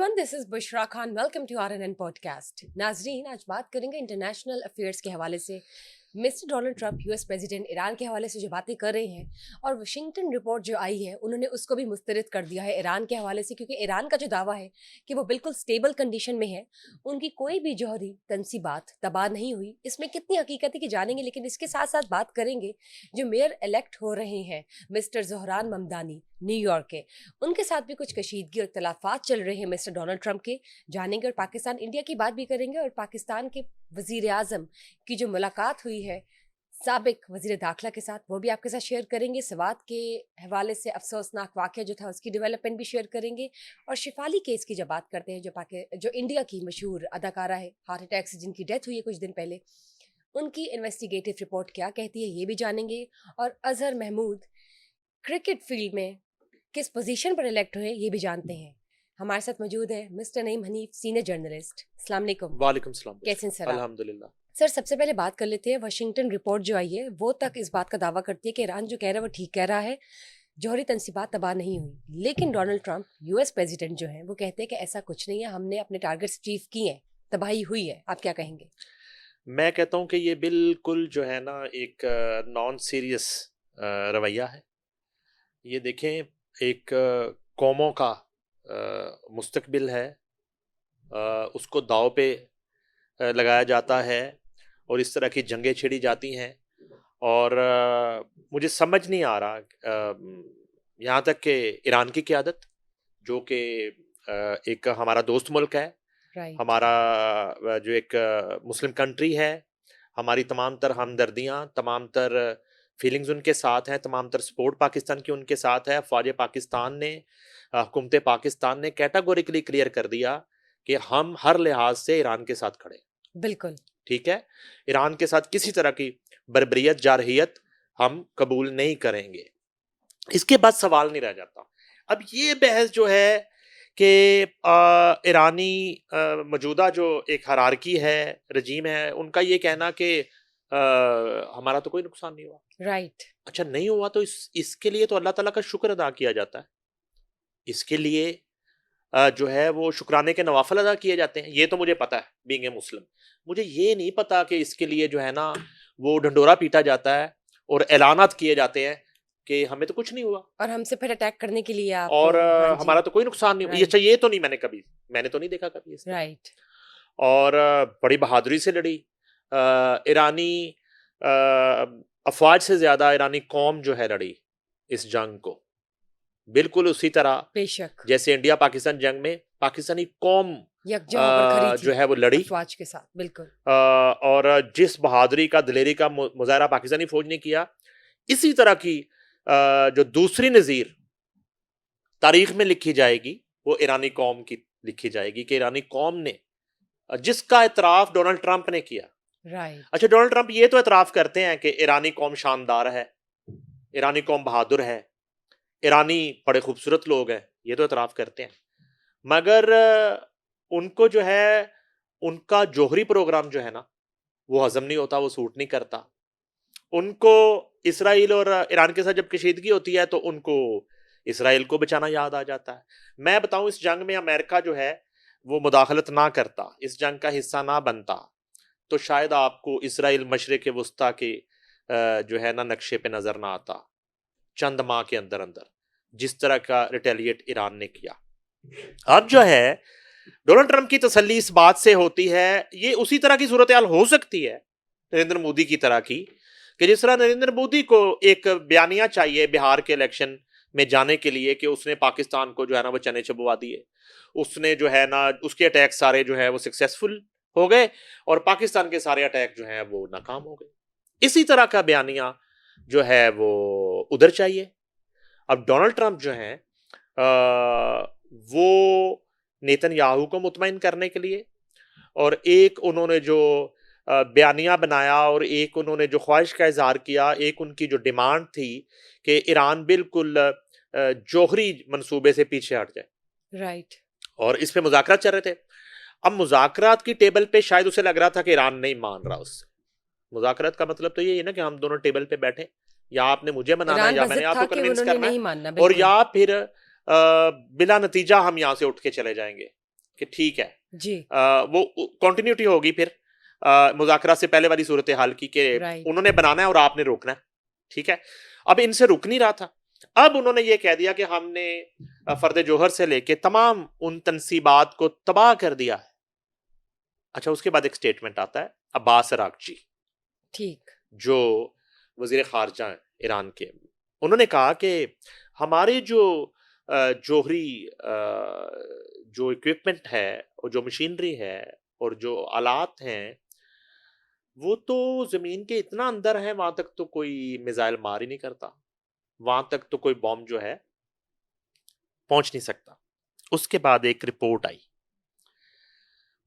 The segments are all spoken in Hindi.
Everyone, this is Bushra Khan. Welcome to RNN podcast. नाजरीन, आज बात करेंगे इंटरनेशनल अफेयर्स के हवाले से। Mister Donald Trump US president Iran के हवाले से जो बातें कर रहे हैं और वाशिंगटन रिपोर्ट जो आई है उन्होंने उसको भी मुस्तरद कर दिया है ईरान के हवाले से, क्योंकि ईरान का जो दावा है कि वो बिल्कुल स्टेबल कंडीशन में है, उनकी कोई भी जौहरी तनसीबात तबाह नहीं हुई। इसमें कितनी हकीकत है कि जानेंगे, लेकिन इसके साथ साथ बात करेंगे जो मेयर इलेक्ट हो रहे हैं मिस्टर ज़ोहरान ममदानी न्यूयॉर्क के, उनके साथ भी कुछ कशीदगी और इख्तलाफात चल रहे हैं मिस्टर डोनाल्ड ट्रंप के, जानेंगे। और पाकिस्तान इंडिया की बात भी करेंगे और पाकिस्तान के वजीर आजम की जो मुलाकात हुई है साबिक वजीर दाखिला के साथ, वो भी आपके साथ शेयर करेंगे। सवात के हवाले से अफसोसनाक वाक़या जो था उसकी डेवलपमेंट भी शेयर करेंगे। और शिफाली केस की जब बात करते हैं, जो इंडिया की मशहूर अदाकारा है, हार्ट अटैक से जिनकी डेथ हुई है कुछ दिन पहले, उनकी इन्वेस्टिगेटिव रिपोर्ट क्या कहती है ये भी जानेंगे। और अजहर महमूद क्रिकेट फील्ड में किस पोजीशन पर इलेक्ट हुए ये भी जानते हैं। हमारे साथ मौजूद है mister Naeem Hanif, senior journalist. अस्सलाम वालेकुम। वालेकुम सलाम। कैसे हैं सर आप? अल्हम्दुलिल्लाह। सर, सबसे पहले बात कर लेते हैं, वाशिंगटन रिपोर्ट जो आई है वो तक इस बात का दावा करती है कि ईरान जो कह रहा है वो ठीक कह रहा है, जौहरी तनसीबात तबाह नहीं हुई। लेकिन डोनाल्ड ट्रंप यूएस प्रेसिडेंट जो है वो कहते हैं कि ऐसा कुछ नहीं है, हमने अपने टारगेट्स अचीव किए हैं, तबाही हुई है। आप क्या कहेंगे? मैं कहता हूँ कि ये बिल्कुल जो है ना एक नॉन सीरियस रवैया है। ये देखें, एक कौमों का मुस्तकबिल है, उसको दाव पे लगाया जाता है और इस तरह की जंगें छिड़ी जाती हैं। और मुझे समझ नहीं आ रहा, यहाँ तक कि ईरान की क़यादत जो कि एक हमारा दोस्त मुल्क है, हमारा जो एक मुस्लिम कंट्री है, हमारी तमाम तर हमदर्दियाँ, तमाम तर फीलिंग्स उनके साथ हैं, तमाम तर सपोर्ट पाकिस्तान की उनके साथ है। फ़ौज पाकिस्तान ने, हुकूमत पाकिस्तान ने कैटेगोरिकली क्लियर कर दिया कि हम हर लिहाज से ईरान के साथ खड़े। बिल्कुल ठीक है, ईरान के साथ किसी तरह की बर्बरियत, जारहियत हम कबूल नहीं करेंगे। इसके बाद सवाल नहीं रह जाता। अब ये बहस जो है कि ईरानी मौजूदा जो एक हायरार्की है, रजीम है, उनका ये कहना कि हमारा तो कोई नुकसान नहीं हुआ। राइट। अच्छा, नहीं हुआ तो इसके लिए तो अल्लाह ताला का शुक्र अदा किया जाता है। इसके लिए जो है वो शुक्राने के नवाफिल अदा किए जाते हैं। ये तो मुझे पता है, बीइंग ए मुस्लिम। मुझे ये नहीं पता कि इसके लिए जो है ना वो ढंडोरा पीटा जाता है और ऐलानात किए जाते हैं कि हमें तो कुछ नहीं हुआ और हमसे फिर अटैक करने के लिए आप, और हाँ जी, हमारा तो कोई नुकसान नहीं हुआ। राइट, अच्छा, ये तो नहीं मैंने तो नहीं देखा कभी इसको। राइट। और बड़ी बहादुरी से लड़ी ईरानी अफवाज से ज्यादा ईरानी कौम जो है लड़ी इस जंग को, बिल्कुल उसी तरह बेशक जैसे इंडिया पाकिस्तान जंग में पाकिस्तानी कौम यकजा होकर खड़ी थी जो है वो लड़ी अफवाज के साथ। बिल्कुल। और जिस बहादुरी का, दिलेरी का मुजाहरा पाकिस्तानी फौज ने किया, इसी तरह की जो दूसरी नज़ीर तारीख में लिखी जाएगी वो ईरानी कौम की लिखी जाएगी कि ईरानी कौम ने, जिसका एतराफ डोनाल्ड ट्रंप ने किया। राइट। अच्छा, डोनाल्ड ट्रंप ये तो एतराफ करते हैं कि ईरानी कौम शानदार है, ईरानी कौम बहादुर है, ईरानी बड़े खूबसूरत लोग हैं, ये तो एतराफ करते हैं। मगर उनको जो है उनका जोहरी प्रोग्राम जो है ना वो हजम नहीं होता, वो सूट नहीं करता उनको। इसराइल और ईरान के साथ जब कशीदगी होती है तो उनको इसराइल को बचाना याद आ जाता है। मैं बताऊं, इस जंग में अमेरिका जो है वो मुदाखलत ना करता, इस जंग का हिस्सा ना बनता, तो शायद आपको इसराइल मशरिक वस्ता के जो है ना नक्शे पे नजर ना आता चंद माह के अंदर अंदर, जिस तरह का रिटेलिएट ईरान ने किया। अब जो है डोनाल्ड ट्रंप की तसल्ली इस बात से होती है, ये उसी तरह की सूरत हाल हो सकती है नरेंद्र मोदी की तरह की, कि जिस तरह नरेंद्र मोदी को एक बयानिया चाहिए बिहार के इलेक्शन में जाने के लिए कि उसने पाकिस्तान को जो है ना वो चने चबवा दिए, उसने जो है ना उसके अटैक सारे जो है वो सक्सेसफुल हो गए और पाकिस्तान के सारे अटैक जो है वो नाकाम हो गए। इसी तरह का बयानिया जो है वो उधर चाहिए। अब डोनाल्ड ट्रंप जो है वो नेतन्याहू को मुतमईन करने के लिए, और एक उन्होंने जो बयानिया बनाया और एक उन्होंने जो ख्वाहिश का इजहार किया, एक उनकी जो डिमांड थी कि ईरान बिल्कुल जोहरी मंसूबे से पीछे हट जाए, राइट। और इस पे मुज़ाकरात चल रहे थे। अब मुज़ाकरात की टेबल पे शायद उसे लग रहा था कि ईरान नहीं मान रहा उससे। मुज़ाकरात का मतलब तो ये है ना कि हम दोनों टेबल पे बैठे, या आपने मुझे मनाना है या मैंने आपको कन्विंस करना है, और या फिर बिला नतीजा हम यहाँ से उठ के चले जाएंगे। कि ठीक है जी वो कंटिन्यूटी होगी फिर मुज़ाकरा से पहले वाली सूरत हाल की कि राइट उन्होंने बनाना है और आपने रोकना है, ठीक है। अब इनसे रुक नहीं रहा था, अब उन्होंने ये कह दिया कि हमने फर्द जोहर से लेके तमाम उन तनसीबात को तबाह कर दिया है। अच्छा, उसके बाद एक स्टेटमेंट आता है अब्बास अरागची, ठीक जो वजीर खारजा हैं ईरान के। उन्होंने कहा कि हमारे जो जोहरी जो इक्विपमेंट है और जो मशीनरी है और जो आलात हैं, वो तो जमीन के इतना अंदर है, वहां तक तो कोई मिसाइल मार ही नहीं करता, वहां तक तो कोई बॉम्ब जो है पहुंच नहीं सकता। उसके बाद एक रिपोर्ट आई,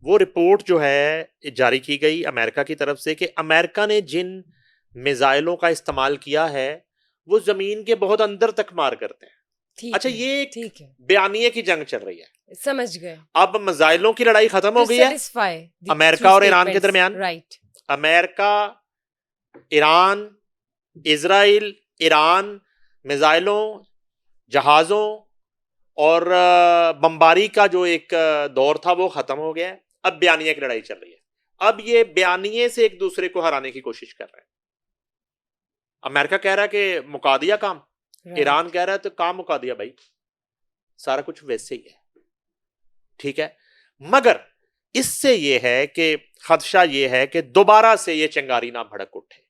वो रिपोर्ट जो है जारी की गई अमेरिका की तरफ से कि अमेरिका ने जिन मिसाइलों का इस्तेमाल किया है वो जमीन के बहुत अंदर तक मार करते हैं। ठीक अच्छा, है ये एक ठीक है बयानिए की जंग चल रही है। समझ गए अब मिसाइलों की लड़ाई खत्म हो टू गई है सेटिस्फाई द थ्री अमेरिका और ईरान के स्टेटमेंट्स दरमियान। Right America, Iran, Israel, Iran मिसाइलों, जहाजों और बमबारी का जो एक दौर था वो खत्म हो गया है। अब बयानिए की लड़ाई चल रही है। अब ये बयानिए से एक दूसरे को हराने की कोशिश कर रहे हैं। अमेरिका कह रहा है कि मुका दिया काम, ईरान राइट कह रहा है तो काम मुका दिया भाई, सारा कुछ वैसे ही है, ठीक है। मगर इससे ये है कि खदशा ये है कि दोबारा से ये चिंगारी ना भड़क उठे।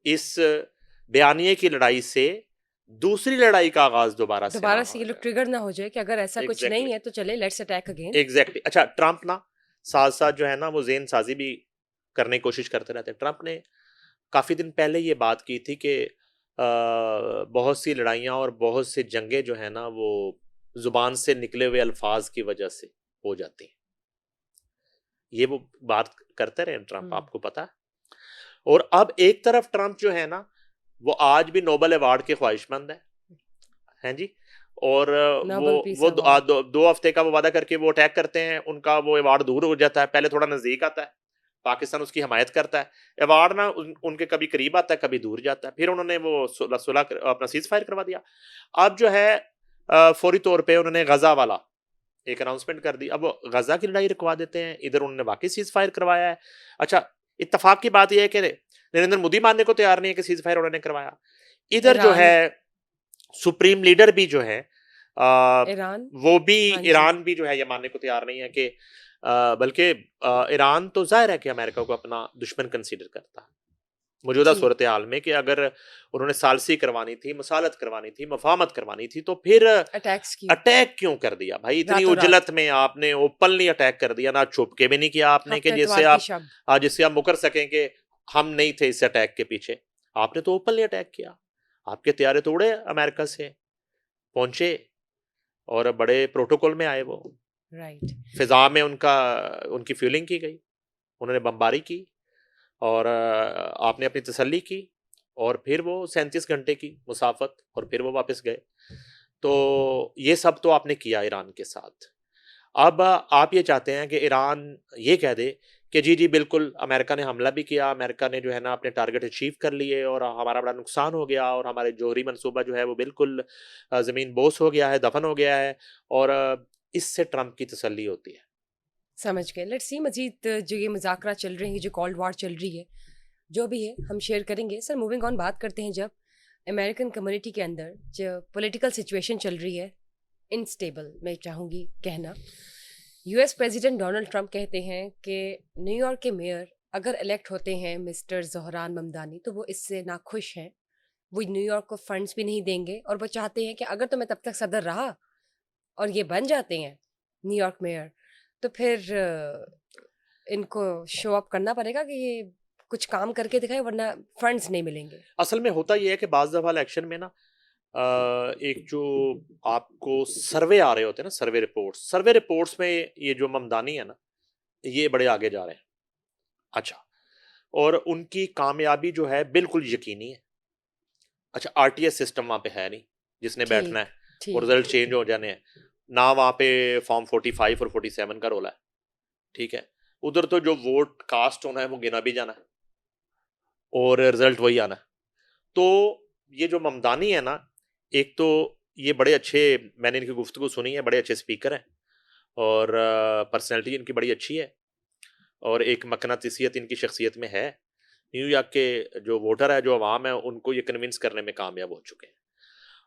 इस बयानिए की लड़ाई से दूसरी लड़ाई का आगाज दोबारा से ना ये हो लोग जाए। ट्रिगर ना हो जाए कि अगर ऐसा कुछ एग्जैक्टली नहीं है तो चले लेट्स अटैक अगेन एग्जैक्टली। अच्छा, ट्रंप ना साथ साथ जो है ना वो जेन साजी भी करने की कोशिश करते रहते हैं। ट्रंप ने काफी दिन पहले ये बात की थी कि बहुत सी लड़ाइयाँ और बहुत सी जंगें जो है ना वो जुबान से निकले हुए अल्फाज की वजह से हो जाती हैं। ये वो बात करते रहे ट्रंप, आपको पता है। और अब एक तरफ ट्रंप जो है ना वो आज भी नोबेल अवार्ड के ख्वाहिशमंद हैं जी। और नोबेल पीस वो अवार्ड दो हफ्ते का वो वादा करके वो अटैक करते हैं, उनका वो अवार्ड दूर हो जाता है, पहले थोड़ा नजदीक आता है, पाकिस्तान उसकी हमायत करता है, अवार्ड ना उनके कभी करीब आता है कभी दूर जाता है। फिर उन्होंने वो सुलह अपना सीज फायर करवा दिया। अब जो है फौरी तौर पे उन्होंने गजा वाला एक अनाउंसमेंट कर दी। अब वो गजा की लड़ाई रुकवा देते हैं, इधर उन्होंने वाकई सीज फायर करवाया है। अच्छा, इत्तेफाक की बात यह है कि नरेंद्र मोदी मानने को तैयार नहीं है कि सीज फायर उन्होंने करवाया। इधर जो ईरान है सुप्रीम लीडर भी जो है ईरान वो भी हाँ जी ईरान भी जो है ये मानने को तैयार नहीं है कि बल्कि ईरान तो जाहिर है कि अमेरिका को अपना दुश्मन कंसीडर करता है मौजूदा ठीक सूरत हाल में, कि अगर उन्होंने सालसी करवानी थी, मसालत करवानी थी, मफामत करवानी थी, तो फिर अटैक्स क्यों अटैक क्यों कर दिया भाई इतनी रातों रात उजलत में? आपने ओपनली अटैक कर दिया ना, छुप के भी नहीं किया आपने कि हफ्ते इतवार की शब जिससे आप मुकर सकें कि हम नहीं थे इस अटैक के पीछे। आपने तो ओपनली अटैक किया। आपके तैयारे तो उड़े अमेरिका से पहुंचे और बड़े प्रोटोकॉल में आए, वो राइट फिजा में उनकी फ्यूलिंग की गई, उन्होंने बमबारी की और आपने अपनी तसल्ली की और फिर वो 37 घंटे की मुसाफत और फिर वो वापस गए। तो ये सब तो आपने किया ईरान के साथ। अब आप ये चाहते हैं कि ईरान ये कह दे कि जी जी बिल्कुल अमेरिका ने हमला भी किया, अमेरिका ने जो है ना अपने टारगेट अचीव कर लिए और हमारा बड़ा नुकसान हो गया और हमारे जोहरी मंसूबा जो है वो बिल्कुल ज़मीन बोस हो गया है, दफन हो गया है, और इससे ट्रंप की तसल्ली होती है। समझ गए लेट्स सी मजीद जो ये मुज़ाकरा चल रहे हैं जो कोल्ड वॉर चल रही है जो भी है हम शेयर करेंगे सर। मूविंग ऑन बात करते हैं जब अमेरिकन कम्युनिटी के अंदर जो पॉलिटिकल सिचुएशन चल रही है इनस्टेबल मैं चाहूँगी कहना। यूएस प्रेसिडेंट डोनाल्ड ट्रंप कहते हैं कि न्यूयॉर्क के मेयर अगर इलेक्ट होते हैं मिस्टर ज़ोहरान ममदानी तो वो इससे नाखुश हैं, वो न्यूयॉर्क को फंड्स भी नहीं देंगे और वो चाहते हैं कि अगर तो मैं तब तक सदर रहा और ये बन जाते हैं न्यूयॉर्क मेयर तो फिर इनको शो अप करना पड़ेगा कि ये कुछ काम करके दिखाए वरना फंड्स नहीं मिलेंगे। असल में होता यह है कि बाज़ दफ़ा इलेक्शन में ना एक जो आपको सर्वे आ रहे होते हैं ना, सर्वे रिपोर्ट्स में ये जो ममदानी है ना ये बड़े आगे जा रहे हैं। अच्छा, और उनकी कामयाबी जो है बिल्कुल यकीनी है। अच्छा, आरटीएस सिस्टम वहाँ पे है नहीं जिसने बैठना ठीक है और ठीक रिजल्ट चेंज हो जाने हैं ना, वहाँ पे फॉर्म 45 और 47 का रोला है, ठीक है। उधर तो जो वोट कास्ट होना है वो गिना भी जाना है और रिजल्ट वही आना है। तो ये जो ममदानी है ना, एक तो ये बड़े अच्छे, मैंने इनकी गुफ्तगू सुनी है, बड़े अच्छे स्पीकर हैं और पर्सनैलिटी इनकी बड़ी अच्छी है और एक मकनातीसियत इनकी शख्सियत में है। न्यूयॉर्क के जो वोटर है, जो अवाम है, उनको ये कन्विंस करने में कामयाब हो चुके हैं।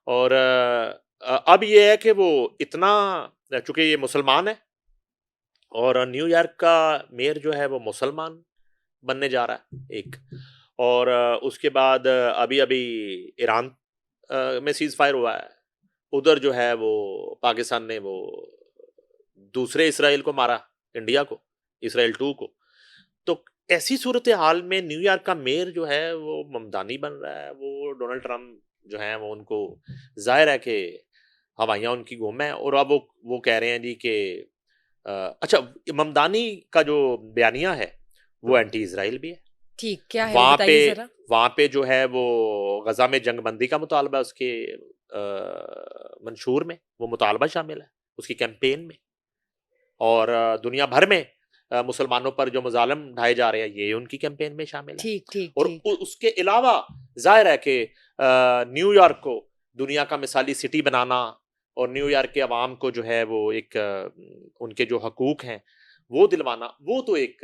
और अब ये है कि वो इतना, चूंकि ये मुसलमान है और न्यूयॉर्क का मेयर जो है वो मुसलमान बनने जा रहा है एक। और उसके बाद अभी अभी ईरान में सीज फायर हुआ है, उधर जो है वो पाकिस्तान ने वो दूसरे इसराइल को मारा, इंडिया को, इसराइल 2 को। तो ऐसी सूरत हाल में न्यूयॉर्क का मेयर जो है वो ममदानी बन रहा है, वो डोनाल्ड ट्रम्प जो है वो उनको जाहिर है कि हवाइयाँ उनकी गुम है। और अब वो कह रहे हैं जी कि अच्छा, ममदानी का जो बयानिया है वो एंटी इसराइल भी है। ठीक, क्या है वो वहां पे बताइए जरा। वहां पे जो है वो गजा में जंगबंदी का मुतालबा, उसके मंशूर में वो मुतालबा शामिल है, उसकी कैंपेन में। और दुनिया भर में मुसलमानों पर जो मजालम ढाए जा रहे हैं ये उनकी कैंपेन में शामिल है। ठीक ठीक और ठीक। उसके अलावा जाहिर है कि न्यूयॉर्क को दुनिया का मिसाली सिटी बनाना और न्यूयॉर्क के अवाम को जो है वो एक उनके जो हकूक हैं वो दिलवाना, वो तो एक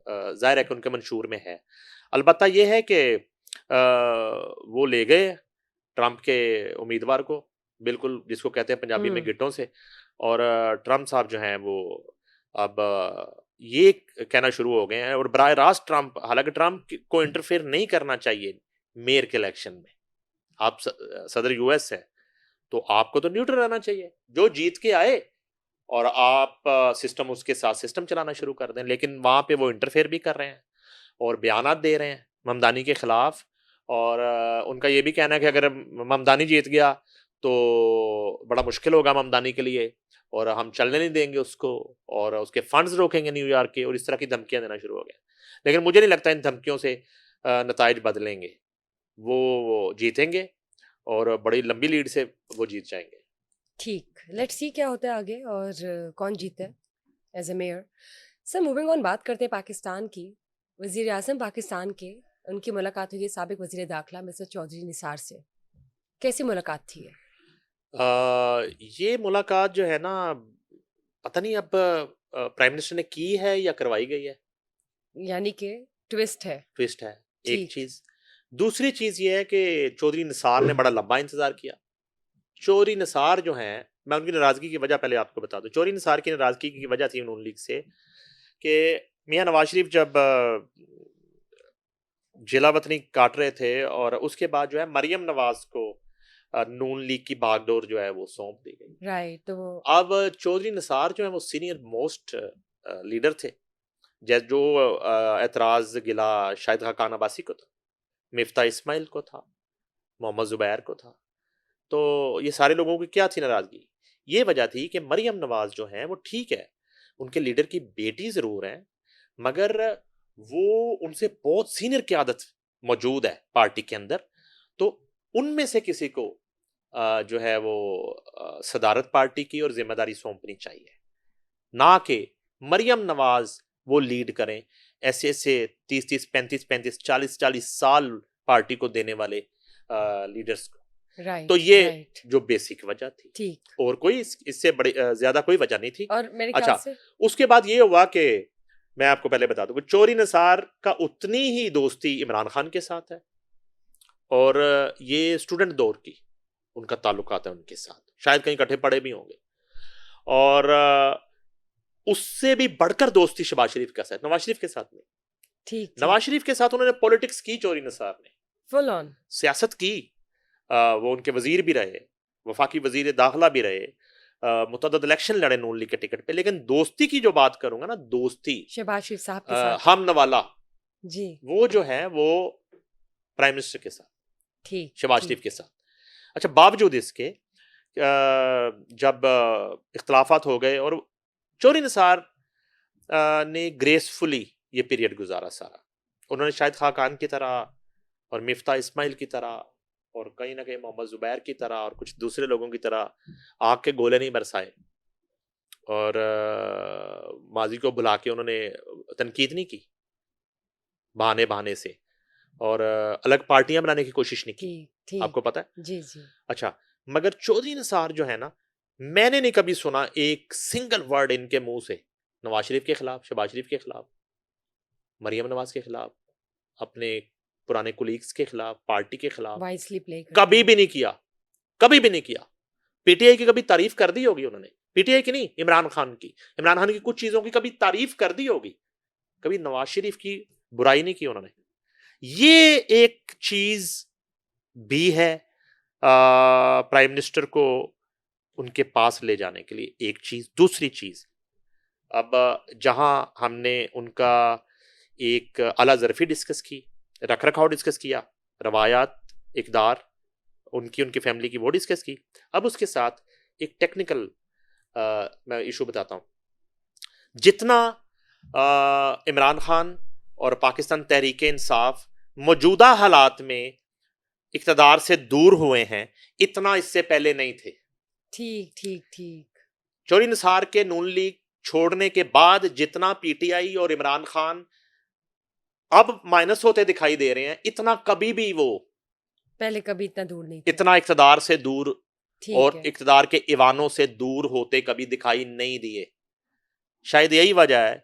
जाहिर है कि उनके मंशूर में है। अलबत्ता ये है कि वो ले गए ट्रंप के उम्मीदवार को, बिल्कुल जिसको कहते हैं पंजाबी में गिट्टों से। और ट्रंप साहब जो हैं वो अब ये कहना शुरू हो गए हैं, और बराह रास्त ट्रंप, हालांकि ट्रंप को इंटरफेयर नहीं करना चाहिए मेयर के इलेक्शन में। आप सदर यूएस है तो आपको तो न्यूट्रल रहना चाहिए, जो जीत के आए और आप सिस्टम उसके साथ सिस्टम चलाना शुरू कर दें। लेकिन वहां पे वो इंटरफेयर भी कर रहे हैं और बयानात दे रहे हैं ममदानी के खिलाफ। और उनका ये भी कहना है कि अगर ममदानी जीत गया तो बड़ा मुश्किल होगा ममदानी के लिए और हम चलने नहीं देंगे उसको और उसके फंड्स रोकेंगे न्यूयॉर्क के, और इस तरह की धमकियां देना शुरू हो गया। लेकिन मुझे नहीं लगता इन धमकियों से नताइज बदलेंगे। वो जीतेंगे और बड़ी लंबी लीड से वो जीत जाएंगे। ठीक, लेट्स सी क्या होता है आगे और कौन जीता है as a mayor. Sir moving on, बात करते हैं पाकिस्तान की। वजीर आजम पाकिस्तान के, उनकी मुलाकात हुई है साबिक वजीर दाखिला मिस्टर चौधरी निसार से। कैसी मुलाकात थी ये? ये मुलाकात जो है ना, पता नहीं अब प्राइम मिनिस्टर ने की है या करवाई गई है। यानी कि ट्विस्ट है। ट्विस्ट है एक ठीक। चीज। दूसरी चीज ये है कि चौधरी निसार ने बड़ा लंबा इंतजार किया। चौधरी निसार जो हैं, मैं उनकी नाराजगी की वजह पहले आपको बता दूं। चौधरी निसार की नाराजगी की वजह थी नून लीग से कि मियां नवाज शरीफ जब जिला वतनी काट रहे थे और उसके बाद जो है मरियम नवाज को नून लीग की बागडोर जो है वो सौंप दी गई। राइट, तो वो अब चौधरी निसार जो है वो सीनियर मोस्ट लीडर थे, जैसे जो एतराज गिला शाहिद खान अब्बासी को था, मिफ्ता इस्माइल को था, मोहम्मद जुबैर को था। तो ये सारे लोगों की क्या थी नाराजगी? ये वजह थी कि मरियम नवाज जो है वो ठीक है, उनके लीडर की बेटी जरूर है, मगर वो उनसे बहुत सीनियर क़यादत मौजूद है पार्टी के अंदर। तो उनमें से किसी को जो है वो सदारत पार्टी की और जिम्मेदारी सौंपनी चाहिए, ना कि मरियम नवाज वो लीड करें ऐसे ऐसे 30-30, 35-35, 40-40 साल पार्टी को देने वाले लीडर्स को। तो राइट ये राइट। जो बेसिक वजह थी, ठीक। और कोई इससे बड़ी ज्यादा कोई वजह नहीं थी। और मेरे ख्याल अच्छा, से उसके बाद ये हुआ कि मैं आपको पहले बता दूं कि चौधरी निसार का उतनी ही दोस्ती इमरान खान के साथ है और ये स्टूडेंट दौर की उनका ताल्लुकात है उनके साथ, शायद कहीं इकट्ठे पड़े भी होंगे। और उससे भी बढ़कर दोस्ती शहबाज शरीफ के साथ, नवाज शरीफ के साथ नहीं। ठीक नवाज ठीक। शरीफ के साथ उन्होंने पॉलिटिक्स की, चौधरी निसार ने फुल ऑन। सियासत की। वो उनके वजीर भी रहे, वफाकी वजीर दाखिला भी रहे, मुतअद्दिद इलेक्शन लड़े नून लीग के टिकट पे। लेकिन दोस्ती की जो बात करूंगा ना, दोस्ती शहबाज शरीफ साहब के साथ। हम नवाला, जी। वो जो है वो प्राइम मिनिस्टर के साथ, ठीक शहबाज ठीक। शरीफ के साथ। अच्छा, बावजूद इसके जब इख्तलाफात हो गए और चौधरी निसार ने ग्रेसफुली ये पीरियड गुजारा सारा। उन्होंने शाहिद खान की तरह और मिफ्ता इस्माइल की तरह और कहीं ना कहीं मोहम्मद जुबैर की तरह और कुछ दूसरे लोगों की तरह आग के गोले नहीं बरसाए और माजी को बुला के उन्होंने तनकीद नहीं की बहाने बहाने से, और अलग पार्टियां बनाने की कोशिश नहीं की। ठीक ठीक। आपको पता है? जी जी। अच्छा, मगर चौधरी निसार जो है ना, मैंने नहीं कभी सुना एक सिंगल वर्ड इनके मुंह से नवाज शरीफ के खिलाफ, शहबाज शरीफ के खिलाफ, मरियम नवाज के खिलाफ, अपने पुराने कुलीग्स के खिलाफ, पार्टी के खिलाफ वाइसली प्ले कभी भी नहीं किया, कभी भी नहीं किया। पीटीआई की कभी तारीफ कर दी होगी उन्होंने, पीटीआई की नहीं, इमरान खान की, इमरान खान की कुछ चीजों की कभी तारीफ कर दी होगी, कभी नवाज शरीफ की बुराई नहीं की उन्होंने। ये एक चीज भी है प्राइम मिनिस्टर को उनके पास ले जाने के लिए, एक चीज। दूसरी चीज, अब जहां हमने उनका एक आला ज़रफ़ी डिस्कस की, रख रखाव डिस्कस किया, रवायात, इकदार, उनकी उनकी फैमिली की वो डिस्कस की, अब उसके साथ एक टेक्निकल मैं इशू बताता हूँ। जितना इमरान खान और पाकिस्तान तहरीक इंसाफ मौजूदा हालात में इक़्तिदार से दूर हुए हैं, इतना इससे पहले नहीं थे। ठीक ठीक ठीक। चौधरी निसार के नून लीग छोड़ने के बाद जितना पीटीआई और इमरान खान अब माइनस होते दिखाई दे रहे हैं, इतना कभी भी वो पहले कभी इतना दूर नहीं थे। इतना इक़्तिदार से दूर और ठीक है। इक़्तिदार के ईवानों से दूर होते कभी दिखाई नहीं दिए। शायद यही वजह है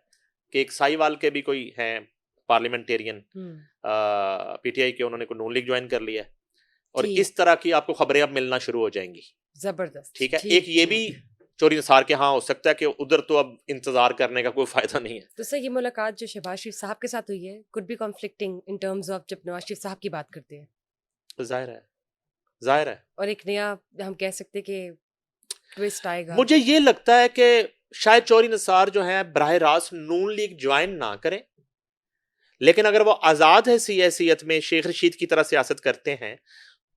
कि एक साहिवाल के भी कोई हैं पार्लियामेंटेरियन पीटीआई के, उन्होंने को नून लीग ज्वाइन कर लिया है, और ठीक। इस तरह की आपको खबरें अब मिलना शुरू हो जाएंगी। जबरदस्त। ठीक है, ठीक एक ये भी चौधरी निसार के हाँ हो सकता है कि उधर तो अब इंतजार करने का कोई फायदा नहीं है। तो सर ये मुलाकात जो शहबाज शरीफ साहब के साथ हुई है could be conflicting in terms of जब नवाज शरीफ साहब की बात करते हैं, जाहिर है, जाहिर है। और एक नया हम कह सकते हैं कि ट्विस्ट आएगा। मुझे ये लगता है कि शायद चौधरी निसार जो है बराह रास्त नून लीग ज्वाइन ना करें, लेकिन अगर वो आजाद है सियासत में, शेख रशीद की तरह सियासत करते हैं,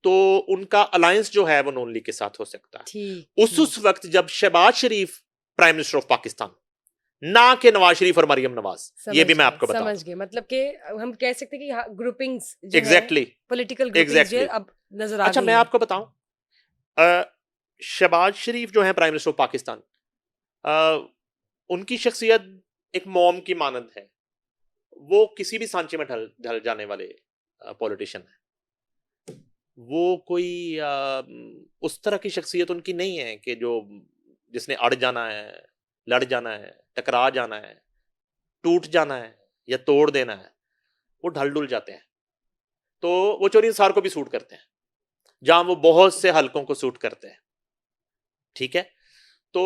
तो उनका अलायंस जो है वो नून लीग के साथ हो सकता है। ठीक उस वक्त जब शहबाज शरीफ प्राइम मिनिस्टर ऑफ पाकिस्तान, ना कि नवाज शरीफ और मरियम नवाज, ये भी मैं आपको बता समझ गए। मतलब कि हम कह सकते हैं कि ग्रुपिंग्स जो एग्जैक्टली पॉलिटिकल ग्रुपिंग्स जो है अब नजर आ अच्छा गई मैं हैं। आपको बताऊं, शहबाज शरीफ जो है प्राइम मिनिस्टर ऑफ पाकिस्तान, उनकी शख्सियत एक मॉम की मानद है, वो किसी भी सांचे में ढल जाने वाले पॉलिटिशियन है। वो कोई उस तरह की शख्सियत उनकी नहीं है कि जो जिसने अड़ जाना है, लड़ जाना है, टकरा जाना है, टूट जाना है या तोड़ देना है। वो ढल डुल जाते हैं। तो वो चौधरी निसार को भी सूट करते हैं, जहां वो बहुत से हलकों को सूट करते हैं। ठीक है, तो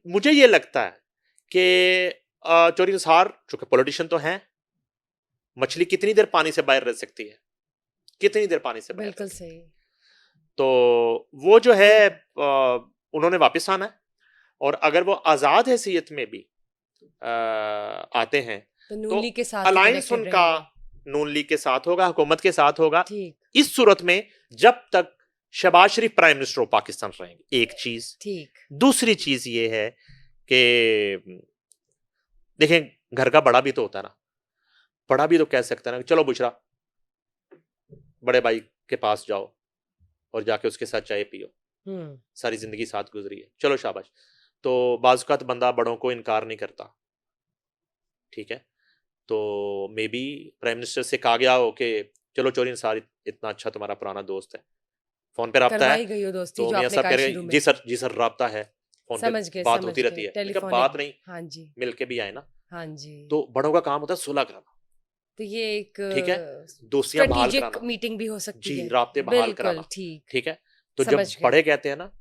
मुझे ये लगता है कि चौधरी निसार चूंकि पॉलिटिशियन तो हैं, मछली कितनी देर पानी से बाहर रह सकती है, कितनी देर पानी से बाहर। बिल्कुल सही। तो वो जो है उन्होंने वापस आना है, और अगर वो आजाद हैसियत में भी आते हैं तो तो नून लीग के साथ अलायंस उनका नून लीग के साथ होगा, हुकूमत के साथ होगा। ठीक। इस सूरत में जब तक शहबाज शरीफ प्राइम मिनिस्टर ऑफ पाकिस्तान रहेंगे, एक चीज। ठीक। दूसरी चीज ये है कि देखें, घर का बड़ा भी तो होता है ना, बड़ा भी तो कह सकता है ना, चलो बुशरा बड़े भाई के पास जाओ और जाके उसके साथ चाय पियो, सारी जिंदगी साथ गुजरी है, चलो शाबाश। तो बाज़-औक़ात बंदा बड़ों को इनकार नहीं करता। ठीक है, तो मे बी प्राइम मिनिस्टर से कहा गया हो कि चलो चौधरी निसार इतना अच्छा तुम्हारा पुराना दोस्त है, फोन पे राब्ता है, गई हो दोस्ती तो जो मियां आपने साहब कहा कह शुरू रहे में। जी सर राब्ता है, फोन समझ पे गए, बात समझ होती रहती गए, है। लेकिन टेलीफोनिक। बात नहीं, हाँ जी, मिल के भी आए ना। हाँ जी। तो बड़ों का काम होता है सुलह कराना, तो ये एक ठीक है, दोस्तियां बहाल स्ट्रेटेजिक कराना, मीटिंग भी हो सकती जी है। राब्ते बहाल बिल्कुल कराना। ठीक। ठीक है, तो जब समझ गए। बड़े कहते हैं ना,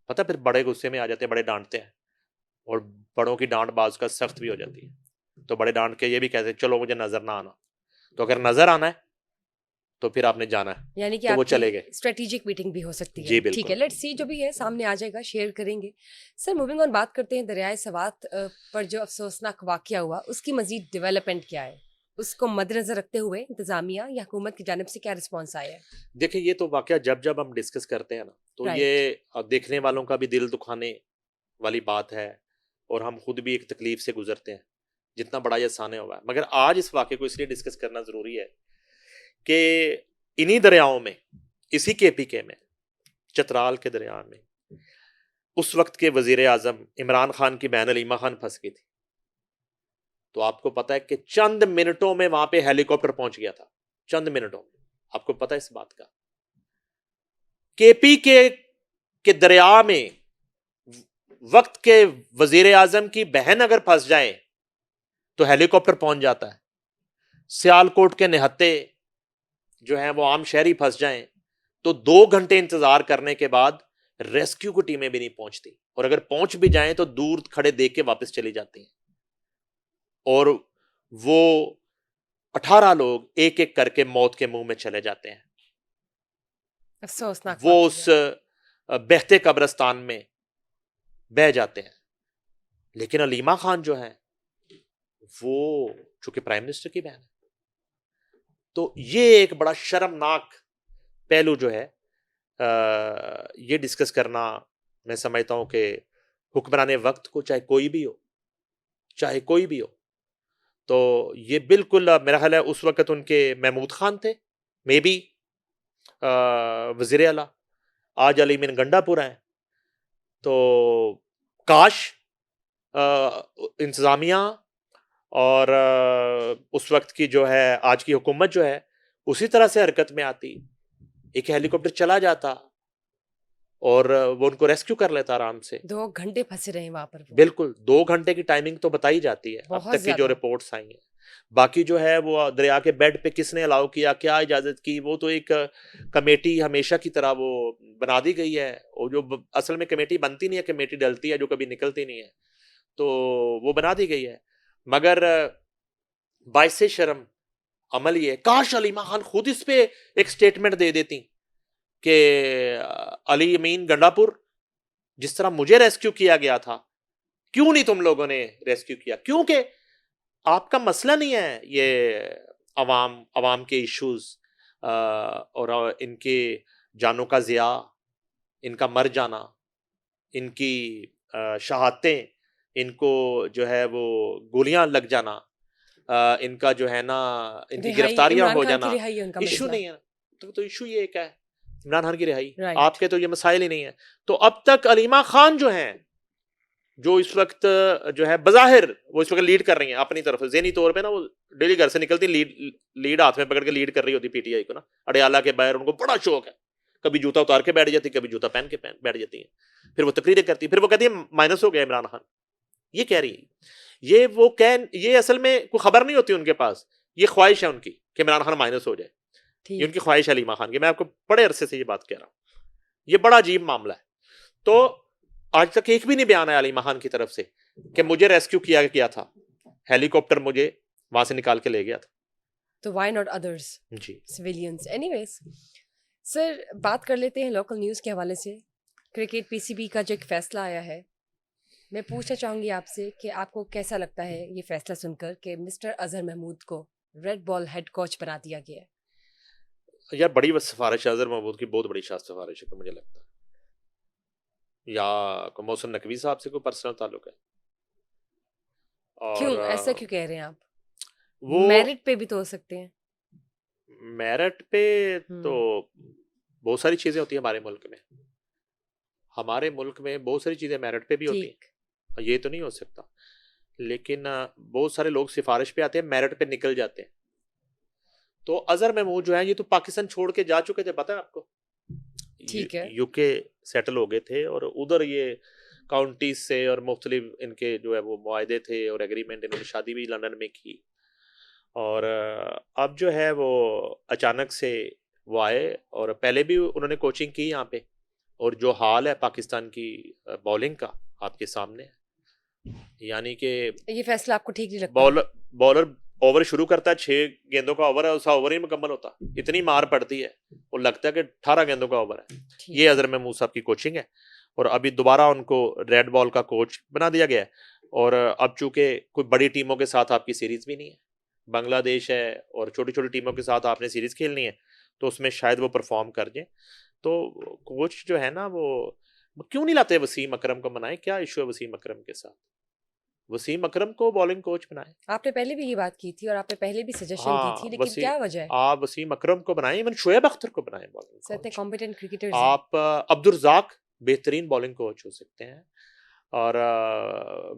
पता फिर बड़े गुस्से में आ जाते हैं, बड़े डांटते हैं, और बड़ों की डांट बाज का सख्त भी हो जाती है। तो बड़े डांट के ये भी कहते हैं चलो मुझे नजर ना आना, तो अगर नजर आना है तो फिर आपने जाना है, यानी कि तो वो आपकी चले गए। स्ट्रेटेजिक मीटिंग भी हो सकती जी है। बिल्कुल। ठीक है, लेट्स सी जो भी है सामने आ जाएगा, शेयर करेंगे। सर मूविंग ऑन, बात करते हैं दरियाए सवात पर जो अफसोसनाक वाकया हुआ, उसकी मजीद डेवलपमेंट क्या है, उसको मद्देनजर रखते हुए इंतजामिया या हुकूमत की जानिब से क्या रिस्पॉन्स आया है? देखिए, ये तो वाकया जब जब हम डिस्कस करते हैं ना, तो Right. ये देखने वालों का भी दिल दुखाने वाली बात है, और हम खुद भी एक तकलीफ से गुजरते हैं, जितना बड़ा ये सामने हुआ है। मगर आज इस वाकये को इसलिए डिस्कस करना जरूरी है कि इन्हीं दरियाओं में, इसी KPK में, चतराल के दरिया में, उस वक्त के वजीर आजम इमरान खान की बहन अलीमा खान फंस गई थी। तो आपको पता है कि चंद मिनटों में वहां पे हेलीकॉप्टर पहुंच गया था, चंद मिनटों में। आपको पता है इस बात का केपी के दरिया में वक्त के वजीर आजम की बहन अगर फंस जाए तो हेलीकॉप्टर पहुंच जाता है। सियालकोट के निहत्ते जो हैं वो आम शहरी फंस जाएं तो 2 घंटे इंतजार करने के बाद रेस्क्यू की टीमें भी नहीं पहुंचती, और अगर पहुंच भी जाएं तो दूर खड़े देख के वापस चली जाती हैं। और वो 18 लोग एक एक करके मौत के मुंह में चले जाते हैं। अफसोसनाक वो वाकया उस बहते कब्रिस्तान में बह जाते हैं। लेकिन अलीमा खान जो है वो चूंकि प्राइम मिनिस्टर की बहन है, तो ये एक बड़ा शर्मनाक पहलू जो है ये डिस्कस करना, मैं समझता हूं कि हुक्मरान वक्त को चाहे कोई भी हो, तो ये बिल्कुल मेरा ख्याल है उस वक्त उनके महमूद खान थे, मे बी वजीर आला, आज अली मिन गंडापुरा है। तो काश इंतजामिया और उस वक्त की जो है आज की हुकूमत जो है उसी तरह से हरकत में आती, एक हेलीकॉप्टर चला जाता और वो उनको रेस्क्यू कर लेता आराम से। 2 घंटे फंसे रहे वहां पर वो। बिल्कुल 2 घंटे की टाइमिंग तो बताई जाती है अब बहुत तक की जो ज्यादा। रिपोर्ट्स आई हैं। बाकी जो है वो दरिया के बेड पे किसने अलाउ किया, क्या इजाजत की, वो तो एक कमेटी हमेशा की तरह वो बना दी गई है। और जो असल में कमेटी बनती नहीं है, कमेटी डलती है जो कभी निकलती नहीं है, तो वो बना दी गई है। मगर बाइसे शर्म अमल ये है, काश अलीमा खान खुद इस पे एक स्टेटमेंट दे देती कि अली अमीन गंडापुर, जिस तरह मुझे रेस्क्यू किया गया था, क्यों नहीं तुम लोगों ने रेस्क्यू किया? क्योंकि आपका मसला नहीं है ये अवाम के इश्यूज और इनके जानों का ज़िया, इनका मर जाना, इनकी शहादतें, इनको जो है वो गोलियां लग जाना, इनका जो है ना इनकी गिरफ्तारियां इमरान हो खान की जाना, रिहाई है उनका इशू मसला। नहीं है। तो इशू ये क्या है? इमरान खान की रिहाई। राइट। आपके तो ये मसाइल ही नहीं है। तो अब तक अलीमा खान जो हैं, जो इस वक्त जो है बज़ाहिर वो इस वक्त लीड कर रही हैं अपनी तरफ से, ज़हनी तौर पे ना वो डेली घर से निकलती लीड हाथ में पकड़ के लीड कर रही होती पीटीआई को ना, अडयाला के बाहर। उनको बड़ा शौक है, कभी जूता उतार के बैठ जाती, कभी जूता पहन के बैठ जाती है, फिर वो तकरीरें करती, फिर वो कहती है माइनस हो गया इमरान खान। ये कह रही है, ये असल में कोई खबर नहीं होती उनके पास, ये ख्वाहिश है उनकी कि इमरान खान माइनस हो जाए। ये उनकी ख्वाहिश है अलीमा खान की। मैं आपको बड़े अरसे से ये बात कह रहा हूँ, ये बड़ा अजीब मामला है। तो आज तक एक भी नहीं बयान आया अलीमा खान की तरफ से कि मुझे रेस्क्यू किया गया था, हेलीकॉप्टर मुझे वहां से निकाल के ले गया था। तो व्हाई नॉट अदर्स जी सिविलियंस? एनीवेज सर, बात कर लेते हैं लोकल न्यूज़ के हवाले से। क्रिकेट पीसीबी का जो एक फैसला आया है, मैं पूछना चाहूँगी आपसे कि आपको कैसा लगता है ये फैसला सुनकर कि मिस्टर अजहर महमूद को रेड बॉल हेड कोच बना दिया गया है? यार बड़ी सिफारिश है, अजहर महमूद की बहुत बड़ी सिफारिश है मुझे लगता है, या मोहसिन नकवी साहब से कोई पर्सनल ताल्लुक है? क्यों और ऐसा क्यों कह रहे हैं आप? वो मेरिट पे भी तो हो सकते हैं। मेरिट पे तो बहुत सारी चीजें होती है हमारे मुल्क में बहुत सारी चीजें मेरिट पे भी होती ठीक। हैं, ये तो नहीं हो सकता। लेकिन बहुत सारे लोग सिफारिश पे आते हैं, मेरिट पे निकल जाते हैं। तो अजहर महमूद जो है ये तो पाकिस्तान छोड़ के जा चुके थे, पता है आपको? ठीक है। यूके सेटल हो गए थे और उधर ये काउंटीज से और मुख्तलिफ इनके जो है वो मुआहदे थे और एग्रीमेंट, इन्होंने शादी भी लंदन में की। और अब जो है वो अचानक से वो आए, और पहले भी उन्होंने कोचिंग की यहाँ पे। और जो हाल है पाकिस्तान की बॉलिंग का आपके सामने है, यानी कि ये फैसला आपको ठीक नहीं लगता? बॉलर ओवर शुरू करता है, 6 गेंदों का ओवर है, उसका ओवर ही मुकम्मल होता, इतनी मार पड़ती है, वो लगता है कि 18 गेंदों का ओवर है। ये अजहर महमूद साहब की कोचिंग है, और अभी दोबारा उनको रेड बॉल का कोच बना दिया गया है। और अब चूंकि कोई बड़ी टीमों के साथ आपकी सीरीज भी नहीं है, बांग्लादेश है और छोटी छोटी टीमों के साथ आपने सीरीज खेलनी है, तो उसमें शायद वो परफॉर्म कर जाए। तो कोच जो है ना वो क्यों नहीं लाते वसीम अकरम को? बनाए, क्या इशू है वसीम अकरम के साथ? वसीम अकरम को बॉलिंग कोच बनाए। आपने पहले भी ये बात की थी और आपने पहले भी सजेशन दी हाँ, थी, लेकिन क्या वजह है? आप वसीम अकरम को बनाए, इवन शोएब अख्तर को बनाए बॉलिंग सर, इतने कोच। कॉम्पिटेंट क्रिकेटर्स हैं। आप अब्दुल रज़ाक बेहतरीन बॉलिंग कोच हो सकते हैं, और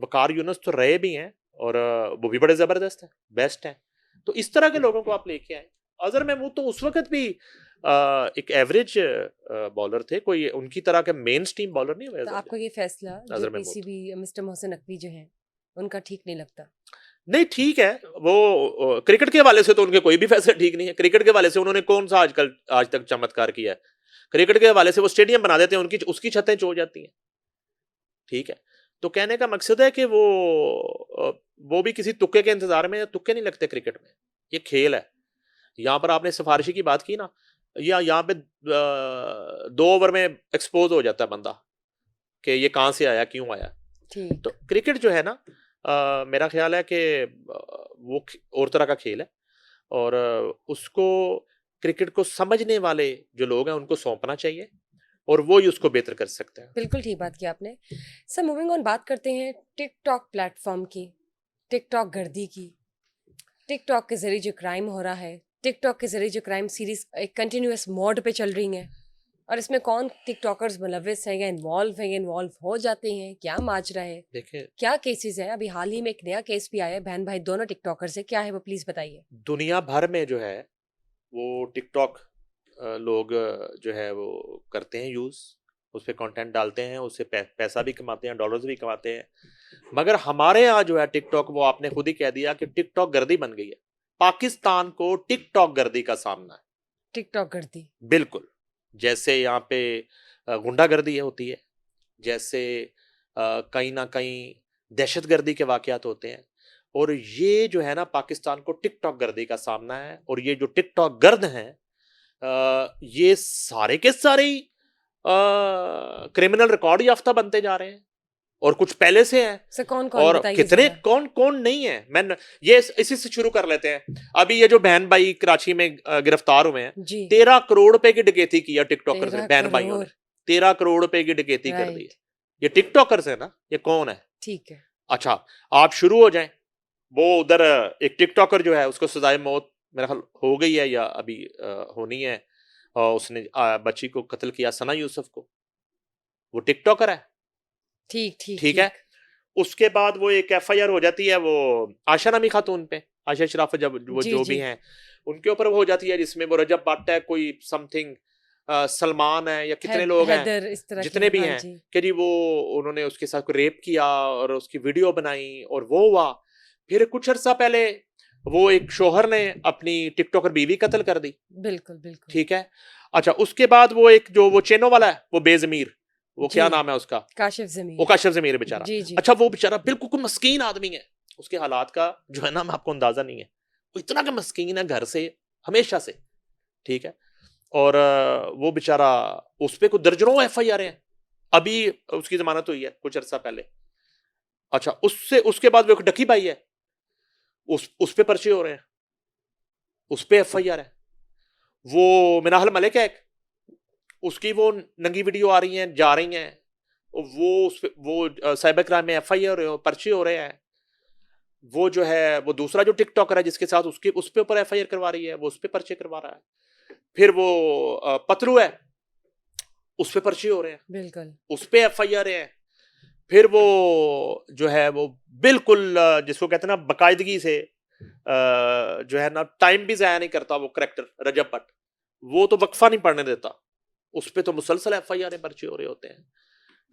वकार यूनुस तो रहे भी हैं, और वो भी बड़े जबरदस्त हैं, बेस्ट हैं। तो इस तरह के लोगों को आप लेके आए। अजहर महमूद तो उस वक्त भी एक एवरेज बॉलर थे, कोई उनकी तरह के मेन स्ट्रीम बॉलर नहीं हुए तो आपको ये फैसला जो नजर में पीसीबी मिस्टर मोहसिन नकवी जो हैं उनका ठीक नहीं लगता? नहीं, ठीक है। वो क्रिकेट के हवाले से तो उनके कोई भी फैसले ठीक नहीं है। क्रिकेट के हवाले से उन्होंने कौन सा आज तक चमत्कार किया है? क्रिकेट के हवाले से वो स्टेडियम बना देते हैं, उनकी उसकी छतें चो जाती हैं। ठीक है, तो कहने का मकसद है कि वो भी किसी तुक्के के इंतजार में, तुक्के नहीं लगते क्रिकेट में, ये खेल है। यहाँ पर आपने सिफारिशी की बात की ना, या यहाँ पे 2 ओवर में एक्सपोज हो जाता है बंदा कि ये कहाँ से आया, क्यों आया। ठीक। तो क्रिकेट जो है ना, मेरा ख्याल है कि वो और तरह का खेल है, और उसको क्रिकेट को समझने वाले जो लोग हैं उनको सौंपना चाहिए, और वो ही उसको बेहतर कर सकते हैं। बिल्कुल ठीक बात की आपने। सर मूविंग ऑन, बात करते हैं टिकटॉक प्लेटफॉर्म की, टिकटॉक गर्दी की। टिकटॉक के जरिए जो क्राइम हो रहा है, टिकटॉक के जरिए जो क्राइम सीरीज एक कंटिन्यूअस मोड पे चल रही हैं, और इसमें कौन टिकटॉकर्स मुलविस हैं या इन्वॉल्व हो जाते हैं, क्या माजरा है, देखिए, क्या केसेस हैं? अभी हाल ही में एक नया केस भी आया है, बहन भाई दोनों टिकटॉकर्स है, क्या है वो प्लीज बताइए। दुनिया भर में जो है वो टिकटॉक लोग जो है वो करते हैं यूज, उस पर कंटेंट डालते हैं, उससे पैसा भी कमाते हैं, डॉलर्स भी कमाते हैं। मगर हमारे यहाँ जो है टिकटॉक, वो आपने खुद ही कह दिया कि टिकटॉक गर्दी बन गई है। पाकिस्तान को टिकटॉक गर्दी का सामना है। टिकटॉक गर्दी, बिल्कुल, जैसे यहाँ पे गुंडागर्दी होती है, जैसे कहीं ना कहीं दहशतगर्दी के वाकयात होते हैं, और ये जो है ना पाकिस्तान को टिकटॉक गर्दी का सामना है। और ये जो टिकटॉक गर्द हैं, ये सारे के सारे क्रिमिनल रिकॉर्ड याफ्ता बनते जा रहे हैं, और कुछ पहले से हैं। सर कौन कौन और बताइए कितने जरा। कौन कौन नहीं है, ये इसी से शुरू कर लेते हैं। अभी ये जो बहन भाई कराची में गिरफ्तार हुए हैं, जी, 13 करोड़ रुपए की डकैती किया टिकटॉकर्स ने, 13 बहन भाइयों ने करोड़ 13 करोड़ रुपए की डकैती कर दी है। राइट, ये टिकटॉकर्स है ना, ये कौन है? ठीक है। अच्छा, आप शुरू हो जाएं। वो उधर एक टिकटॉकर जो है उसको सजाए मौत मेरा ख्याल हो गई है, या अभी होनी है। और उसने बच्ची को कत्ल किया, सना यूसुफ को। वो टिकटॉकर है, ठीक ठीक ठीक है। उसके बाद वो एक एफआईआर हो जाती है वो आशा नमी खातून पे, आशा शराफ, जब वो जी जो जी भी हैं उनके ऊपर वो हो जाती है, जिसमें वो रजब भट्ट है, कोई समथिंग सलमान है, या कितने लोग हैं, हैदर, इस तरह जितने के, भी हाँ हैं, जी। कि जी वो उन्होंने उसके साथ रेप किया और उसकी वीडियो बनाई, और वो हुआ। फिर कुछ अर्सा पहले वो एक शोहर ने अपनी टिकटॉकर बीवी कत्ल कर दी, बिल्कुल बिल्कुल। ठीक है। अच्छा, उसके बाद वो एक जो वो चेनो वाला है, वो बेजमीर, वो जी, क्या नाम है उसका, काशिफ वो जमीर। काशिफ जमीर बेचारा। जी जी। अच्छा, वो बेचारा बिल्कुल कोई मस्कीन आदमी है, उसके हालात का जो है ना, मैं आपको अंदाजा नहीं है, वो इतना का मस्कीन है घर से हमेशा से, ठीक है। और वो बेचारा, उस पे कुछ दर्जनों एफआईआर हैं, अभी उसकी जमानत हुई है कुछ अर्सा पहले। अच्छा, उससे उसके बाद वो एक डकी भाई है, उस पे पर्चे हो रहे हैं, उस पे एफआईआर है। वो मिनाहल मलिक है, उसकी वो नंगी वीडियो आ रही हैं, जा रही हैं, वो उस पे वो साइबर क्राइम में एफआईआर पर्चे हो रहे हैं। वो जो है वो दूसरा जो टिकटॉकर है जिसके साथ उसके उस पे ऊपर एफआईआर करवा रही है, वो उस पे पर्चे करवा रहा है। फिर वो पतलू है, उस पे पर्चे हो रहे हैं, बिल्कुल। उस पे एफआईआर है। फिर वो जो है वो बिल्कुल जिसको कहते हैं ना बाकायदगी से जो है ना टाइम भी जाया नहीं करता, वो करेक्टर रजब भट्ट, वो तो वक्फा नहीं पड़ने देता, उस पे तो मुसलसल एफआईआर पर्चे हो रहे होते हैं।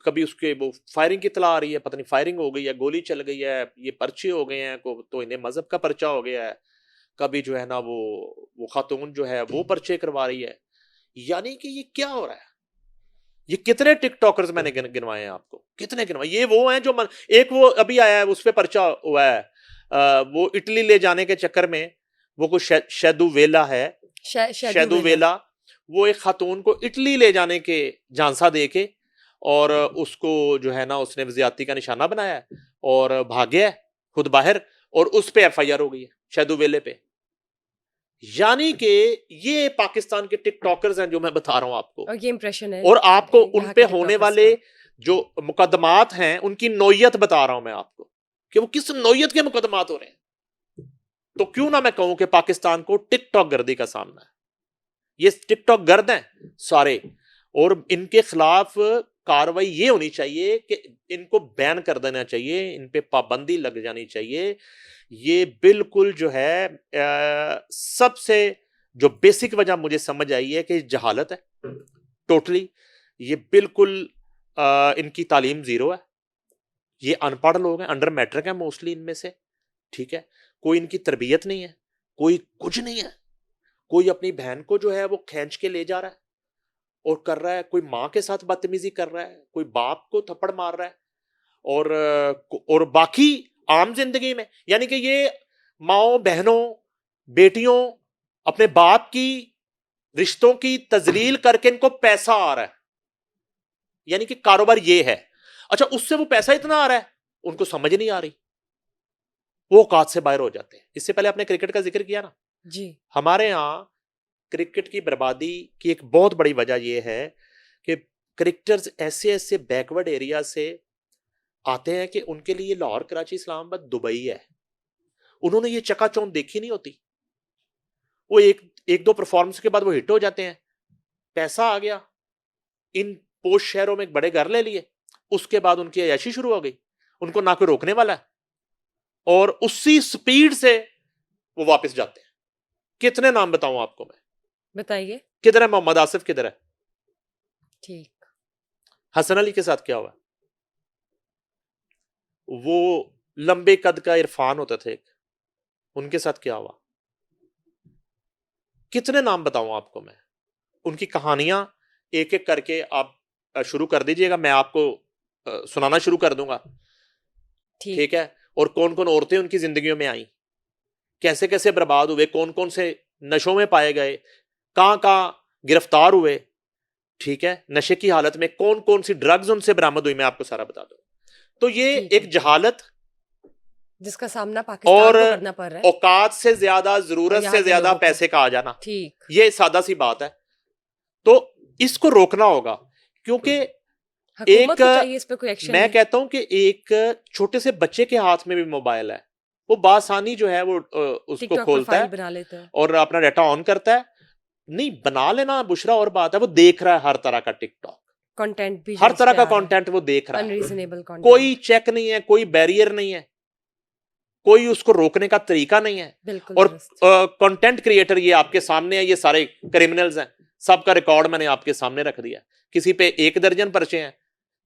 कभी उसके वो फायरिंग की इतला आ रही है, पता नहीं फायरिंग हो गई है, गोली चल गई है, ये पर्चे हो गए हैं, को तो इन्हें मजहब का पर्चा हो गया है। कभी जो है ना वो खातून जो है वो पर्चे करवा रही है। यानी कि ये क्या हो रहा है? ये कितने टिकटॉकर्स मैंने गिनवाए हैं आपको, कितने गिनवाए? ये वो हैं जो एक वो अभी आया है, उस पे पर्चा हुआ है, वो इटली ले जाने के चक्कर में, वो कुछ शैदू वेला है, शैदू वेला, वो एक खातून को इटली ले जाने के झांसा दे के, और उसको जो है ना उसने ज्यादती का निशाना बनाया है, और भाग गया है खुद बाहर, और उस पे एफआईआर हो गई है शैदू वेले पे। यानी कि ये पाकिस्तान के टिकटॉकर्स हैं जो मैं बता रहा हूं आपको, और ये इंप्रेशन है और आपको यहाँ उन के पे होने टिकटॉकर्स वाले का। जो मुकदमात हैं उनकी नौयत बता रहा हूं मैं आपको, कि वो किस नौयत के मुकदमात हो रहे हैं। तो क्यों ना मैं कहूं कि पाकिस्तान को टिकटॉक गर्दी का सामना है। ये टिकटॉक गर्द हैं सारे, और इनके खिलाफ कार्रवाई ये होनी चाहिए कि इनको बैन कर देना चाहिए, इन पे पाबंदी लग जानी चाहिए। ये बिल्कुल जो है सबसे जो बेसिक वजह मुझे समझ आई है कि जहालत है टोटली। ये बिल्कुल इनकी तालीम जीरो है, ये अनपढ़ लोग हैं, अंडर मैट्रिक है मोस्टली इनमें से, ठीक है। कोई इनकी तरबियत नहीं है, कोई कुछ नहीं है। कोई अपनी बहन को जो है वो खींच के ले जा रहा है और कर रहा है, कोई माँ के साथ बदतमीजी कर रहा है, कोई बाप को थप्पड़ मार रहा है, और बाकी आम जिंदगी में, यानी कि ये माओ बहनों बेटियों अपने बाप की रिश्तों की तजलील करके इनको पैसा आ रहा है, यानी कि कारोबार ये है। अच्छा, उससे वो पैसा इतना आ रहा है उनको समझ नहीं आ रही, वो औकात से बाहर हो जाते हैं। इससे पहले आपने क्रिकेट का जिक्र किया ना जी। हमारे यहाँ क्रिकेट की बर्बादी की एक बहुत बड़ी वजह यह है कि क्रिकेटर्स ऐसे ऐसे बैकवर्ड एरिया से आते हैं कि उनके लिए लाहौर कराची इस्लामाबाद दुबई है, उन्होंने ये चकाचौंध देखी नहीं होती। वो एक दो परफॉर्मेंस के बाद वो हिट हो जाते हैं, पैसा आ गया, इन पोश शहरों में एक बड़े घर ले लिए, उसके बाद उनकी अय्याशी शुरू हो गई, उनको ना कोई रोकने वाला है, और उसी स्पीड से वो वापस जाते हैं। कितने नाम बताऊं आपको मैं? बताइए। किधर है मोहम्मद आसिफ, किधर है? ठीक। हसन अली के साथ क्या हुआ? वो लंबे कद का इरफान होता था एक, उनके साथ क्या हुआ? कितने नाम बताऊं आपको मैं? उनकी कहानियां एक एक करके आप शुरू कर दीजिएगा, मैं आपको सुनाना शुरू कर दूंगा, ठीक है। और कौन कौन औरतें उनकी जिंदगियों में आई, कैसे कैसे बर्बाद हुए, कौन कौन से नशों में पाए गए, कहां कहां गिरफ्तार हुए, ठीक है। नशे की हालत में कौन कौन सी ड्रग्स उनसे बरामद हुई, मैं आपको सारा बता दूं। तो ये एक जहालत जिसका सामना पाकिस्तान को करना पड़ रहा है, औकात से ज्यादा, जरूरत से ज्यादा पैसे का आ जाना, ठीक, ये सादा सी बात है। तो इसको रोकना होगा, क्योंकि हुकूमत को चाहिए इस पे कोई एक्शन। मैं कहता हूं कि एक छोटे से बच्चे के हाथ में भी मोबाइल है, वो बासानी जो है वो उसको खोलता है, बना लेता है और अपना डाटा ऑन करता है। नहीं बना लेना बुशरा और बात है, वो देख रहा है हर तरह का टिकटॉक कंटेंट भी, हर तरह का कंटेंट वो देख रहा है, अनरीजनेबल कंटेंट, कोई चेक नहीं है, कोई बैरियर नहीं है, कोई उसको रोकने का तरीका नहीं है। बिल्कुल। और कंटेंट क्रिएटर ये आपके सामने है, ये सारे क्रिमिनल्स हैं, सबका रिकॉर्ड मैंने आपके सामने रख दिया। किसी पे 1 दर्जन पर्चे हैं,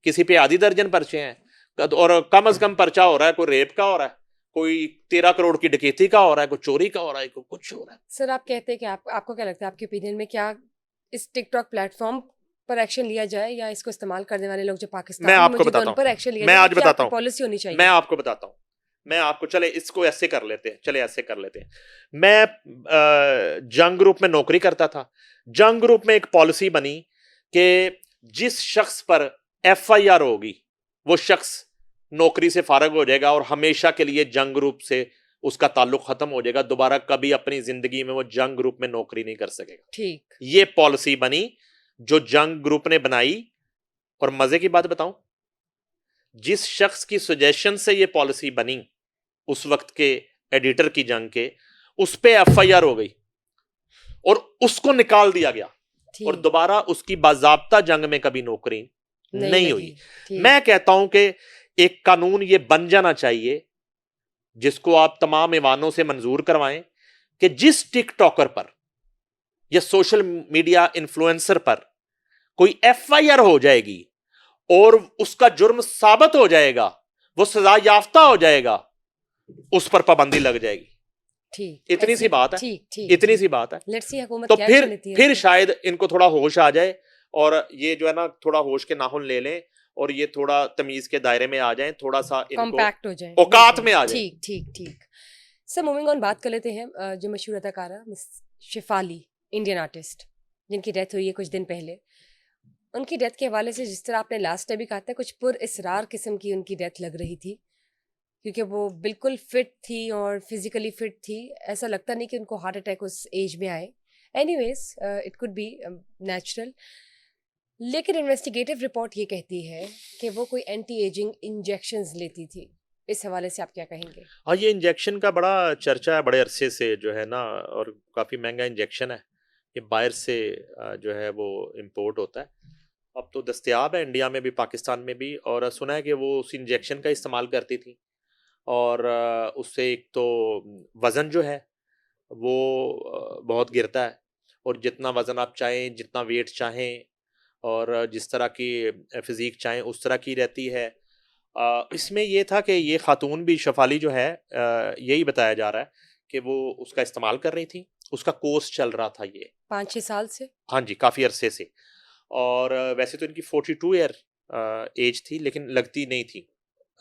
किसी पे आधी दर्जन पर्चे हैं, और कम से कम पर्चा हो रहा है, कोई रेप का हो रहा है, कोई 13 करोड़ की डकैती का हो रहा है, कोई चोरी का हो रहा है, कोई कुछ हो रहा है। सर आप कहते हैं कि आपको क्या लगता है, आपके ओपिनियन में क्या इस टिकटॉक प्लेटफॉर्म पर एक्शन लिया जाए, या इसको इस्तेमाल करने वाले लोग जो पाकिस्तान मैं आपको बताता हूं, पर एक्शन लिया मैं जाए, आज बताता हूं, पॉलिसी होनी चाहिए? मैं आपको बताता हूं, मैं आपको, चले इसको ऐसे कर लेते हैं, चले ऐसे कर लेते हैं। मैं जंग ग्रुप में नौकरी करता था। जंग ग्रुप में एक पॉलिसी बनी कि जिस शख्स पर FIR होगी वो शख्स नौकरी से फारग हो जाएगा और हमेशा के लिए जंग ग्रुप से उसका ताल्लुक खत्म हो जाएगा, दोबारा कभी अपनी जिंदगी में वो जंग ग्रुप में नौकरी नहीं कर सकेगा। ठीक, ये पॉलिसी बनी जो जंग ग्रुप ने बनाई, और मजे की बात बताऊं, जिस शख्स की सजेशन से ये पॉलिसी बनी, उस वक्त के एडिटर की जंग के, उस पे FIR हो गई और उसको निकाल दिया गया, और दोबारा उसकी बाजाब्ता जंग में कभी नौकरी नहीं हुई। मैं कहता हूं कि एक कानून ये बन जाना चाहिए जिसको आप तमाम ईवानों से मंजूर करवाएं कि जिस टिकटॉकर पर या सोशल मीडिया इन्फ्लुएंसर पर कोई FIR हो जाएगी और उसका जुर्म साबित हो जाएगा, वो सजा याफ्ता हो जाएगा, उस पर पाबंदी लग जाएगी। ठीक, इतनी सी बात है, ठीक, इतनी सी बात है। लेट्स सी हुकूमत तो क्या लेती है। फिर शायद इनको थोड़ा होश आ जाए, और ये जो है ना थोड़ा होश के नाखून ले लें, और ये थोड़ा तमीज के दायरे में आ जाएं, थोड़ा सा इनको कॉम्पैक्ट हो जाए, औकात में आ जाए। ठीक ठीक ठीक। सर मूविंग ऑन, बात कर लेते हैं जो मशहूर अदाकारा मिस शेफाली, इंडियन आर्टिस्ट, जिनकी डेथ हुई है कुछ दिन पहले। उनकी डेथ के हवाले से, जिस तरह आपने लास्ट टाइम भी कहा था, कुछ पुरइसरार किस्म की उनकी डेथ लग रही थी, क्योंकि वो बिल्कुल फिट थी और फिजिकली फिट थी। ऐसा लगता नहीं कि उनको हार्ट अटैक उस एज में आए। Anyways, it could be natural, लेकिन इन्वेस्टिगेटिव रिपोर्ट ये कहती है कि वो कोई एंटी एजिंग इंजेक्शंस लेती थी। इस हवाले से आप क्या कहेंगे? हाँ, ये इंजेक्शन का बड़ा चर्चा है बड़े अरसे से जो है ना, और काफ़ी महंगा इंजेक्शन है, ये बाहर से जो है वो इम्पोर्ट होता है। अब तो दस्तयाब है इंडिया में भी, पाकिस्तान में भी, और सुना है कि वो उस इंजेक्शन का इस्तेमाल करती थी, और उससे एक तो वज़न जो है वो बहुत गिरता है, और जितना वज़न आप चाहें, जितना वेट चाहें और जिस तरह की फ़िज़ीक चाहें उस तरह की रहती है। इसमें ये था कि ये ख़ातून भी शेफ़ाली जो है, यही बताया जा रहा है कि वो उसका इस्तेमाल कर रही थी। उसका कोर्स चल रहा था ये। 5-6 साल से? हाँ जी, काफ़ी अरसे से। और वैसे तो इनकी 42 ईयर एज थी, लेकिन लगती नहीं थी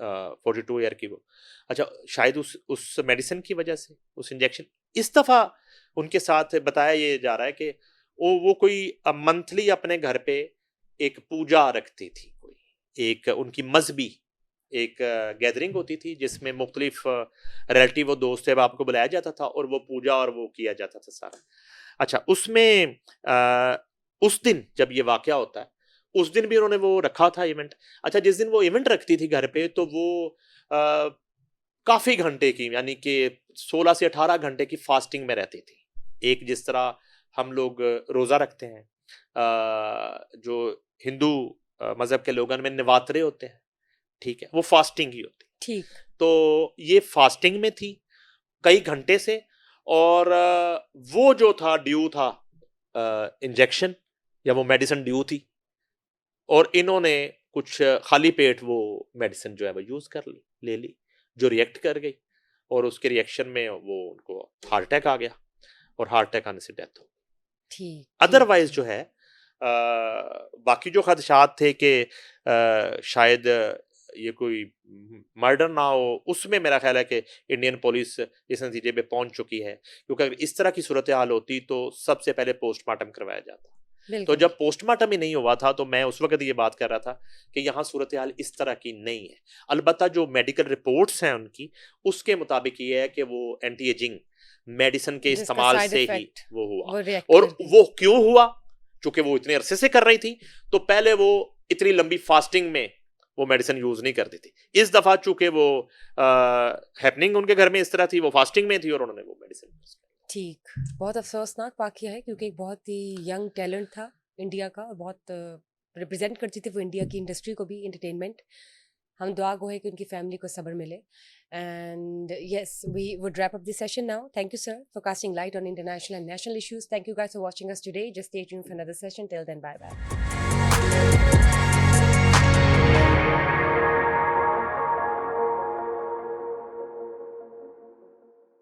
42 ईयर की वो। अच्छा, शायद उस मेडिसिन की वजह से, उस इंजेक्शन, इस दफ़ा उनके साथ बताया ये जा रहा है कि वो कोई मंथली अपने घर पे एक पूजा रखती थी कोई। एक उनकी मज़हबी एक गैदरिंग होती थी जिसमें मुख्तलिफ रिलेटिव और दोस्त अहबाब को बुलाया जाता था और वो पूजा और वो किया जाता था सारा। अच्छा, उसमें उस दिन जब ये वाक़या होता है, उस दिन भी उन्होंने वो रखा था इवेंट। अच्छा, जिस दिन वो इवेंट रखती थी घर पे, तो वो काफ़ी घंटे की, यानी कि 16 से 18 घंटे की फास्टिंग में रहती थी। एक जिस तरह हम लोग रोज़ा रखते हैं, जो हिंदू मज़हब के लोगों में नवरात्रे होते हैं, ठीक है? वो फास्टिंग ही होती है। ठीक। तो ये फास्टिंग में थी कई घंटे से, और वो जो था ड्यू था इंजेक्शन या वो मेडिसिन ड्यू थी, और इन्होंने कुछ खाली पेट वो मेडिसिन जो है वो यूज़ कर ली, ले ली, जो रिएक्ट कर गई, और उसके रिएक्शन में वो उनको हार्ट अटैक आ गया, और हार्ट अटैक आने से डेथ हो गई। ठीक, अदरवाइज ठीक। जो है बाकी जो खदशात थे कि शायद ये कोई मर्डर ना हो, उसमें मेरा ख्याल है कि इंडियन पुलिस इस नतीजे पे पहुंच चुकी है, क्योंकि अगर इस तरह की सूरत हाल होती तो सबसे पहले पोस्टमार्टम करवाया जाता। तो बिल्कुल। जब पोस्टमार्टम ही नहीं हुआ था, तो मैं उस वक्त ये बात कर रहा था कि यहाँ सूरत हाल इस तरह की नहीं है। अलबत्ता जो मेडिकल रिपोर्ट्स हैं उनकी, उसके मुताबिक ये है कि वो एंटी एजिंग मेडिसिन के जिसका इस्तेमाल साइड से ही इफ़ेक्ट वो हुआ। वो रिएक्ट और कर गई। वो क्यों हुआ? चूंकि वो इतने अरसे से कर रही थी, तो पहले वो इतनी लंबी फास्टिंग में वो मेडिसिन यूज नहीं करती थी। इस दफा चूंकि वो हैपनिंग उनके घर में इस तरह थी, वो फास्टिंग में थी, और उन्होंने वो मेडिसिन यूज की। ठीक। बहुत अफ़सोसनाक वाक़या है, क्योंकि एक बहुत ही यंग टैलेंट था इंडिया का, और बहुत रिप्रेज़ेंट करती थी वो इंडिया की इंडस्ट्री को भी, एंटरटेनमेंट। हम दुआ गो है कि उनकी फैमिली को सब्र मिले। And yes, we would wrap up this session now. Thank you sir for casting light on international and national issues. Thank you guys for watching us today. Just stay tuned for another session. Till then, bye bye.